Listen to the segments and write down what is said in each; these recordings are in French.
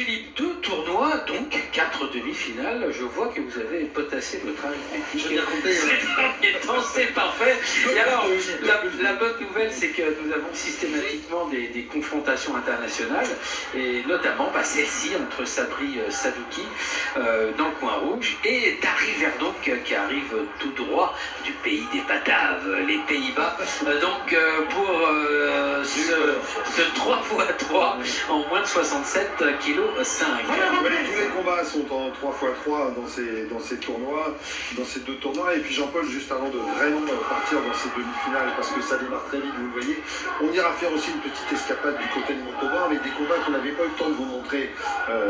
Philippe, 2 tournois, donc 4 demi-finales. Je vois que vous avez potassé votre arithmétique. Je viens compter. C'est parfait. Et alors, la bonne nouvelle, c'est que nous avons systématiquement des confrontations internationales, et notamment celle-ci entre Sabri Sadouki dans le coin rouge et Daryl Verdonk qui arrive tout droit du pays des Bataves, les Pays-Bas. Donc pour ce 3x3 en moins de 67 kg 5. Tous les combats sont en 3x3 dans ces tournois, dans ces 2 tournois. Et puis Jean-Paul, juste avant de vraiment partir dans ces demi-finales, parce que ça démarre très vite, vous le voyez, on ira faire aussi une petite escapade du côté de Montauban avec des combats qu'on n'avait pas eu le temps de vous montrer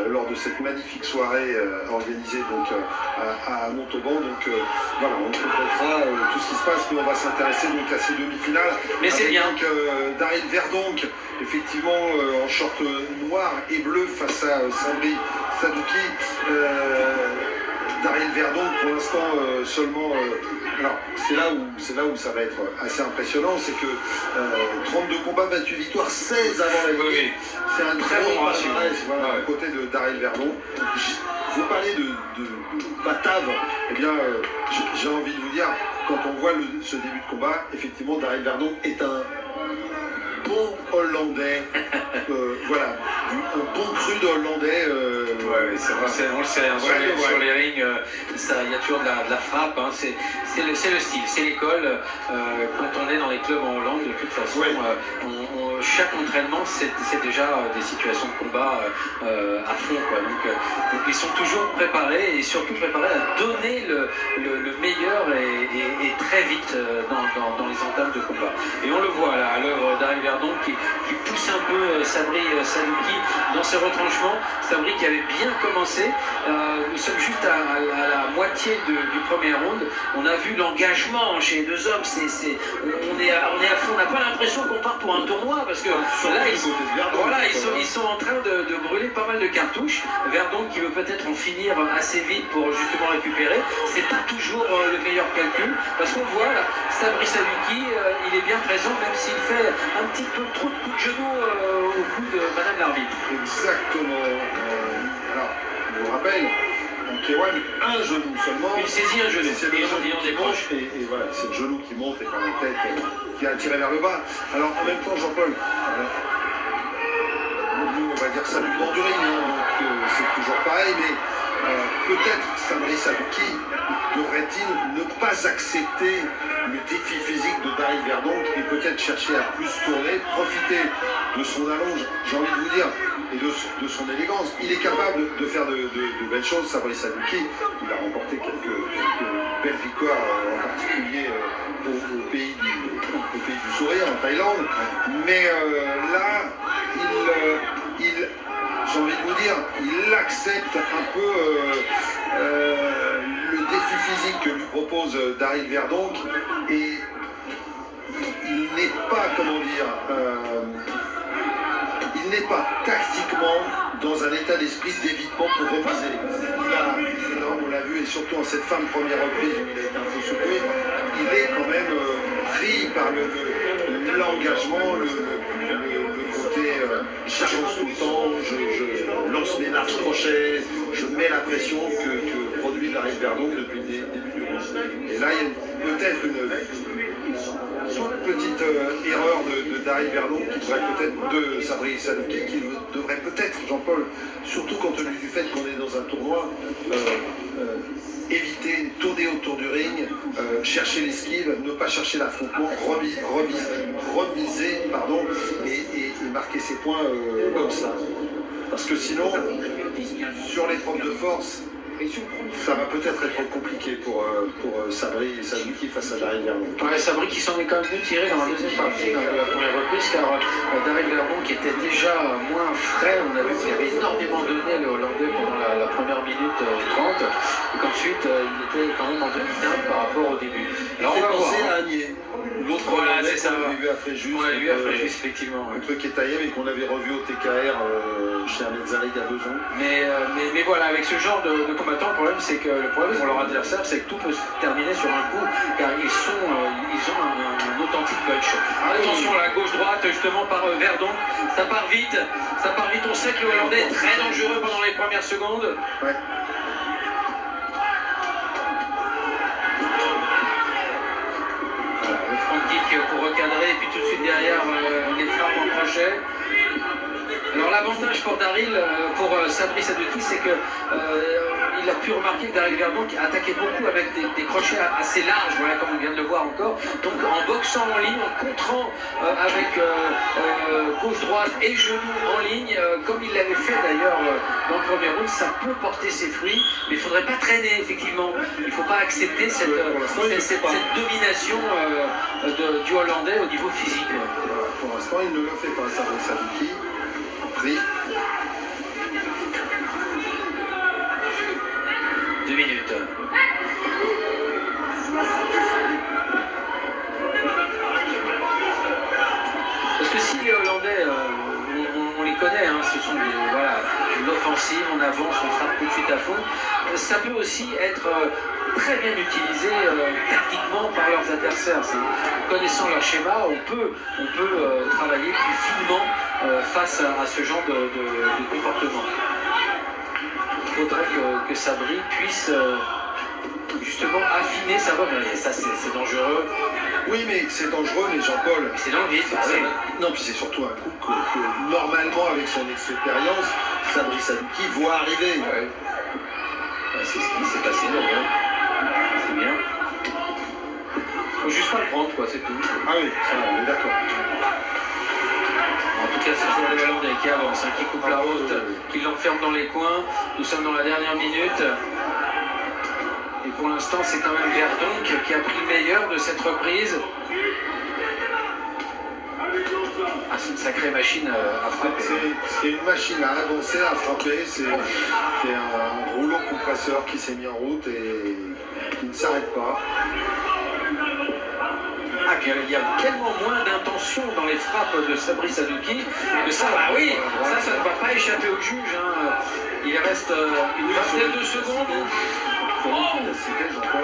lors de cette magnifique soirée organisée donc, à Montauban. Donc voilà, on complétera tout ce qui se passe, mais on va s'intéresser donc à ces demi-finales. Mais c'est bien. Donc Daryl Verdonk, effectivement en short noir et bleu face à Sabri Sadouki. Daryl Verdonk pour l'instant seulement. Alors c'est là où ça va être assez impressionnant, c'est que 32 combats, 28 victoires, 16 avant la limite. Oui. C'est un Très bon ratio. Voilà, Ouais. à côté de Daryl Verdonk. Vous parlez de Batave, eh bien j'ai envie de vous dire, quand on voit ce début de combat, effectivement Daryl Verdonk est un bon Hollandais, voilà, un bon cru de Hollandais. Ouais, c'est vrai, on le sait, hein, sur les rings, il y a toujours de la frappe, hein, c'est le style, c'est l'école. Quand on est dans les clubs en Hollande, de toute façon, chaque entraînement, c'est déjà des situations de combat à fond, quoi. Donc ils sont toujours préparés, et surtout préparés à donner le meilleur et très vite dans les entames de combat. Et on le voit là, à l'œuvre Daryl Verdonk qui pousse un peu Sabri Sadouki dans ses retranchements. Sabri qui avait bien commencé. Nous sommes juste à la moitié du premier round. On a vu l'engagement chez les deux hommes. On est à fond. On n'a pas l'impression qu'on part pour un tournoi, parce que là ils sont en train de brûler pas mal de cartouches. Verdonk qui veut peut-être en finir assez vite pour justement récupérer. C'est pas toujours le meilleur calcul, parce qu'on voit là, Sabri Sadouki, il est bien présent, même s'il fait un petit peu trop de coups de genoux au cou de Madame l'arbitre. Exactement. Alors, je vous rappelle, en K1, un genou seulement. Il saisit un genou. C'est le genou qui monte, et voilà, c'est le genou qui monte et pas la tête qui a tiré vers le bas. Alors, en même temps, Jean-Paul, nous, on va dire ça du bord du ring, hein, donc c'est toujours pareil, mais peut-être Sabri Sadouki devrait-il ne pas accepter le défi physique de Daryl Verdonk et peut-être chercher à plus tourner, profiter de son allonge, j'ai envie de vous dire, et de son élégance. Il est capable de faire de belles choses, Sabri Sadouki. Il a remporté quelques belles victoires, en particulier au pays du sourire, en Thaïlande. Mais là, j'ai envie de vous dire, il accepte un peu le défi physique que lui propose Daryl Verdonk, et il n'est pas, comment dire, il n'est pas tactiquement dans un état d'esprit d'évitement pour reviser. On l'a vu, et surtout en cette fin de première reprise où il a été un peu secoué, il est quand même pris par l'engagement, le côté j'avance tout le temps, je lance mes larges crochets, je mets la pression que produit Daryl Verdonk depuis le début du match. Et là, il y a peut-être une toute petite erreur de Daryl Verdonk qui devrait peut-être, de Sabri Sadouki, qui devrait peut-être, Jean-Paul, surtout compte tenu du fait qu'on est dans un tournoi, éviter, tourner autour du ring, chercher l'esquive, ne pas chercher l'affrontement, remiser, et marquer ses points comme ça. Parce que sinon, sur l'épreuve de force, ça va peut-être être compliqué pour Sabri Sadouki face à Daryl Verdonk. Ouais, Sabri qui s'en est quand même mieux tiré dans la deuxième partie de la première reprise, car Daryl Verdonk qui était déjà moins frais. On a vu qu'il avait énormément donné le Hollandais pendant la première minute 30, et qu'ensuite il était quand même en demi-teinte par rapport au début. Alors on va penser à Agnier, l'autre Hollandais c'est ça, vu à Fréjus. Ouais, lui à Fréjus, effectivement. Un truc qui est taillé, mais qu'on avait revu au TKR chez Ahmed Zaleh il y a 2 ans. Mais voilà, avec ce genre de combattants, le problème c'est que pour leur adversaire, c'est que tout peut se terminer sur un coup, car ils ont un anti-punch. Attention là, gauche-droite justement par Verdon. Ça part vite. On sait que le Hollandais est très dangereux pendant les premières secondes. Ouais. Voilà, le front kick pour recadrer et puis tout de suite derrière les frappes en crochet. Alors l'avantage pour Daryl, pour Sabri Sadiki, c'est que il a pu remarquer que Daryl Verdon attaquait beaucoup avec des crochets assez larges, voilà, comme on vient de le voir encore. Donc en boxant en ligne, en contrant avec gauche-droite et genou en ligne, comme il l'avait fait d'ailleurs dans le premier round, ça peut porter ses fruits, mais il ne faudrait pas traîner effectivement. Il ne faut pas accepter cette domination du Hollandais au niveau physique. Pour l'instant, il ne le fait pas, Sabri Sadiki. Pris. 2 minutes. Parce que si les Hollandais, on les connaît, hein, ce sont l'offensive, on avance, on frappe tout de suite à fond. Ça peut aussi être très bien utilisé tactiquement par leurs adversaires. Connaissant leur schéma, on peut travailler plus finement face à ce genre de comportement. Il faudrait que Sabri puisse justement affiner sa voix. Ça, c'est dangereux. Oui, mais c'est dangereux, mais Jean-Paul. C'est dans le vide. Non, puis c'est surtout un coup que normalement, avec son expérience, Sabri Sadiki voit arriver. Ouais. C'est ce qui s'est passé d'ailleurs. C'est bien. Faut juste pas le prendre, quoi, c'est tout. Ah oui, ça, on est d'accord. En tout cas, c'est toujours les Hollandais qui avancent, qui coupent la route, qui l'enferment dans les coins. Nous sommes dans la dernière minute. Et pour l'instant, c'est quand même Verdon qui a pris le meilleur de cette reprise. Ah, c'est une sacrée machine à frapper. C'est une machine à avancer, à frapper. C'est un rouleau compresseur qui s'est mis en route et qui ne s'arrête pas. Ah, puis il y a tellement moins d'intention dans les frappes de Sabri Sadiki que ça, bah oui, ça ne va pas échapper au juge. Hein. Il reste une vingtaine de secondes.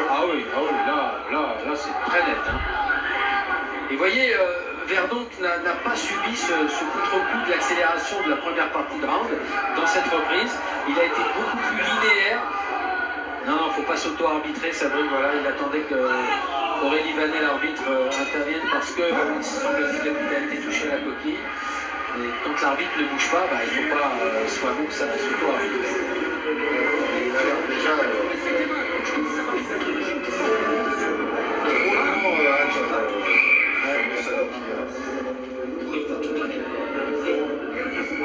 Ah oui, là c'est très net. Hein. Et vous voyez, Verdon n'a pas subi ce contre-coup de l'accélération de la première partie de round dans cette reprise. Il a été beaucoup plus linéaire. Non, il ne faut pas s'auto-arbitrer, Sabri, voilà, il attendait que Aurélie Vanet, l'arbitre, intervienne parce que il semble qu'il a été touché à la coquille. Et quand l'arbitre ne bouge pas, bah, il ne faut pas soi-même s'auto-arbitrer.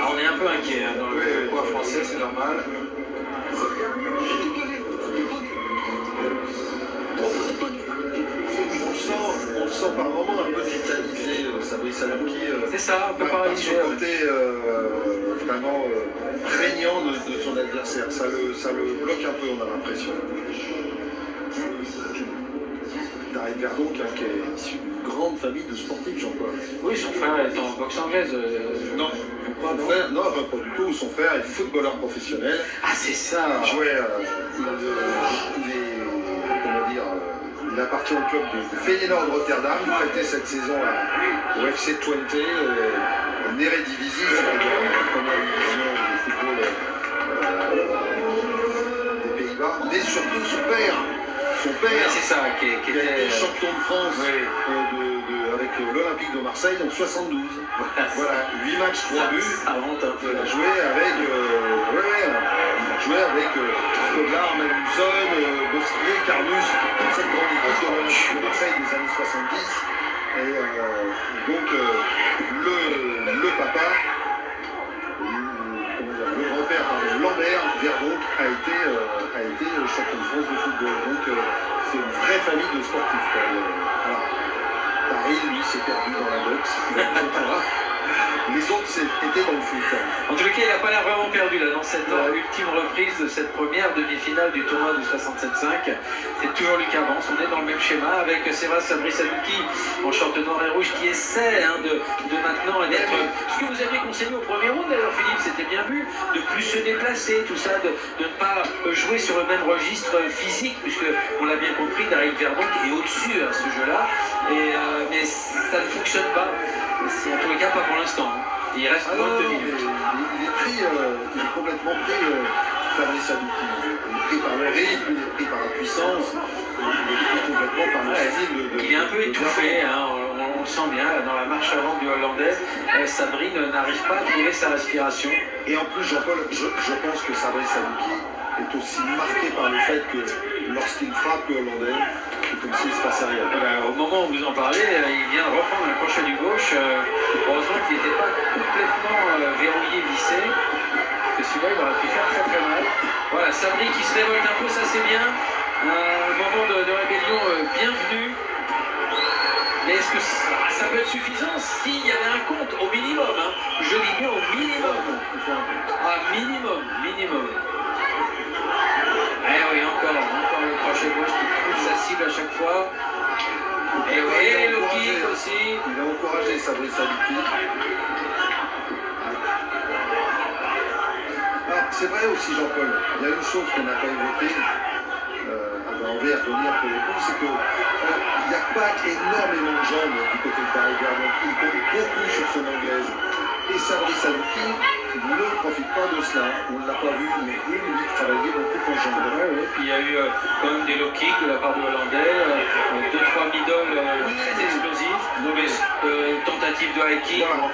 On est un peu inquiet hein, dans le coin français, c'est normal. On le sent par moments un peu tétanisé, Sabri Sadiki. C'est ça, un peu paralysé. Par son côté vraiment prégnant de son adversaire. Ça le bloque un peu, on a l'impression. Daryl Verdon, qui est issu d'une grande famille de sportifs, Jean-Paul. Oui, son frère est en boxe anglaise. Non. Son frère, non, pas du tout. Son frère est footballeur professionnel. Ah, c'est ça. Il jouait, il appartient au club de Feyenoord Rotterdam. Il prêtait cette saison au FC Twente, en Eredivisie, c'est-à-dire la première division du football des Pays-Bas. Mais surtout son père, c'est ça, qui a été champion de France avec l'Olympique de Marseille en 72. Voilà, 8 matchs, 3 buts. Ça monte un peu. Il a joué avec, Skoglar, Magnusson, Bosquier, Carnus, toute cette grande équipe de l'Olympique de Marseille des années 70. Et donc, le papa, le grand-père, Lambert Verdon, a été champion de France de football. Donc, c'est une vraie famille de sportifs. Voilà. Daryl, lui, s'est perdu dans la boxe. Les autres étaient dans le foot. En tout cas, il n'a pas l'air vraiment perdu là dans cette ultime reprise de cette première demi-finale du tournoi du 67-5. C'est toujours Lucas Vance, on est dans le même schéma avec Sabri Sadiki en short noir et rouge qui essaie de maintenant d'être. Ce que vous aviez conseillé au premier round d'ailleurs, Philippe, c'était bien vu, de plus se déplacer, tout ça, de ne pas jouer sur le même registre physique, puisque on l'a bien compris, Daryl Verdon est au-dessus à ce jeu-là. Mais ça ne fonctionne pas. En tous les cas, pas pour l'instant. Il reste Ah moins non, de 2 non, minutes. il est pris, il est complètement pris, Fabrice Aluki. Il est pris par le rythme, il est pris par la puissance, il est pris complètement par le style de. Il est un peu étouffé, hein, on le sent bien là, dans la marche avant du Hollandais. Sabrine n'arrive pas à trouver sa respiration. Et en plus, Jean-Paul, je pense que Fabrice Aluki est aussi marqué par le fait que lorsqu'il frappe le Hollandais, c'est comme s'il se passait rien. Au moment où vous en parlez, il vient de reprendre un crochet du gauche. Heureusement qu'il n'était pas complètement verrouillé, vissé. Parce que celui-là, il aurait pu faire très très mal. Voilà, Sabri qui se révolte un peu, ça c'est bien. Un moment de rébellion bienvenu. Mais est-ce que ça peut être suffisant s'il y avait un compte au minimum, hein. Je dis bien au minimum. Minimum. Eh oui, encore le crochet gauche qui trouve sa cible à chaque fois. Et oui, le kick aussi. Il a encouragé Fabrice Aluki. Alors, c'est vrai aussi, Jean-Paul, il y a une chose qu'on n'a pas évoquée, on va y revenir pour le coup, c'est qu'il n'y a pas énormément de jambes du côté de Barrière, donc il compte beaucoup sur son anglaise. Et Fabrice Aluki ne profite pas de cela. On ne l'a pas vu, mais lui travailler beaucoup en jambes. Il y a eu quand même des low kicks de la part du Hollandais, 2-3 middle très explosifs, tentative de high kick, Voilà. donc,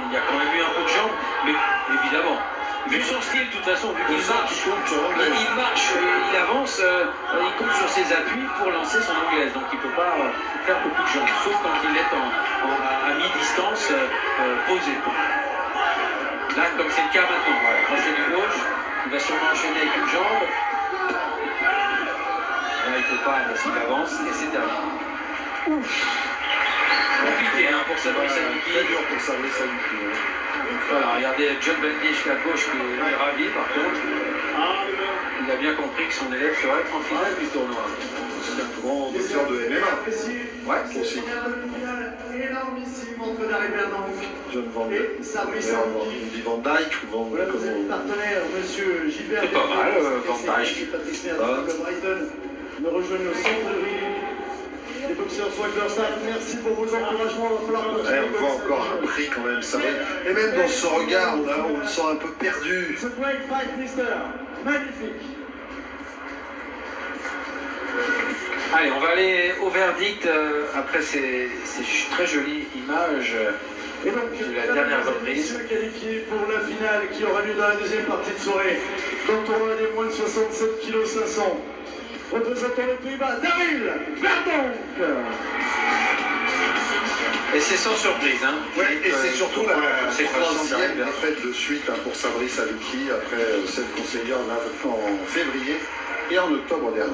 il y a quand même eu un peu de jambes, mais évidemment. Vu son style, de toute façon, vu qu'il marche, il avance, il compte sur ses appuis pour lancer son anglaise. Donc il ne peut pas faire beaucoup de jambes, sauf quand il est à mi-distance posé. Là, comme c'est le cas maintenant, voilà, crochet du gauche, il va sûrement enchaîner avec une jambe. Là, il ne peut pas, parce qu'il avance, et c'est terminé. Compliqué hein, pour Fabrice Aluki. Très dur pour Fabrice Aluki. Voilà, regardez John Bendish à gauche qui est ravi par contre. Il a bien compris que son élève serait en finale du tournoi. C'est un grand boxeur de MMA. Ouais, Aussi. Énormissime entre Darry Bernard John Van et Fabrice Aluki. on dit Van Dyke ou Van Voilà, vous êtes partenaire, monsieur Gilbert. C'est pas mal, Van Dyke. Patrick Merz, de Brighton, me rejoignent au centre de ring. Les boxeurs Swaggerstack, merci pour vos encouragements. Il va falloir continuer. On voit encore un prix quand même, ça va. Et même dans ce regard, on le sent un peu perdu. It's a great fight, mister. Magnifique. allez, on va aller au verdict après ces très jolies images Et donc, de la dernière reprise. messieurs qualifiés pour la finale qui aura lieu dans la deuxième partie de soirée. Dans le tournoi des moins de 67 kg 500. Représentant les Pays-Bas, Daryl Verdonk. Et c'est sans surprise. Hein. Ouais, et c'est surtout la c'est troisième défaite de suite pour Fabrice Aluki après celle conseillère en février et en octobre dernier.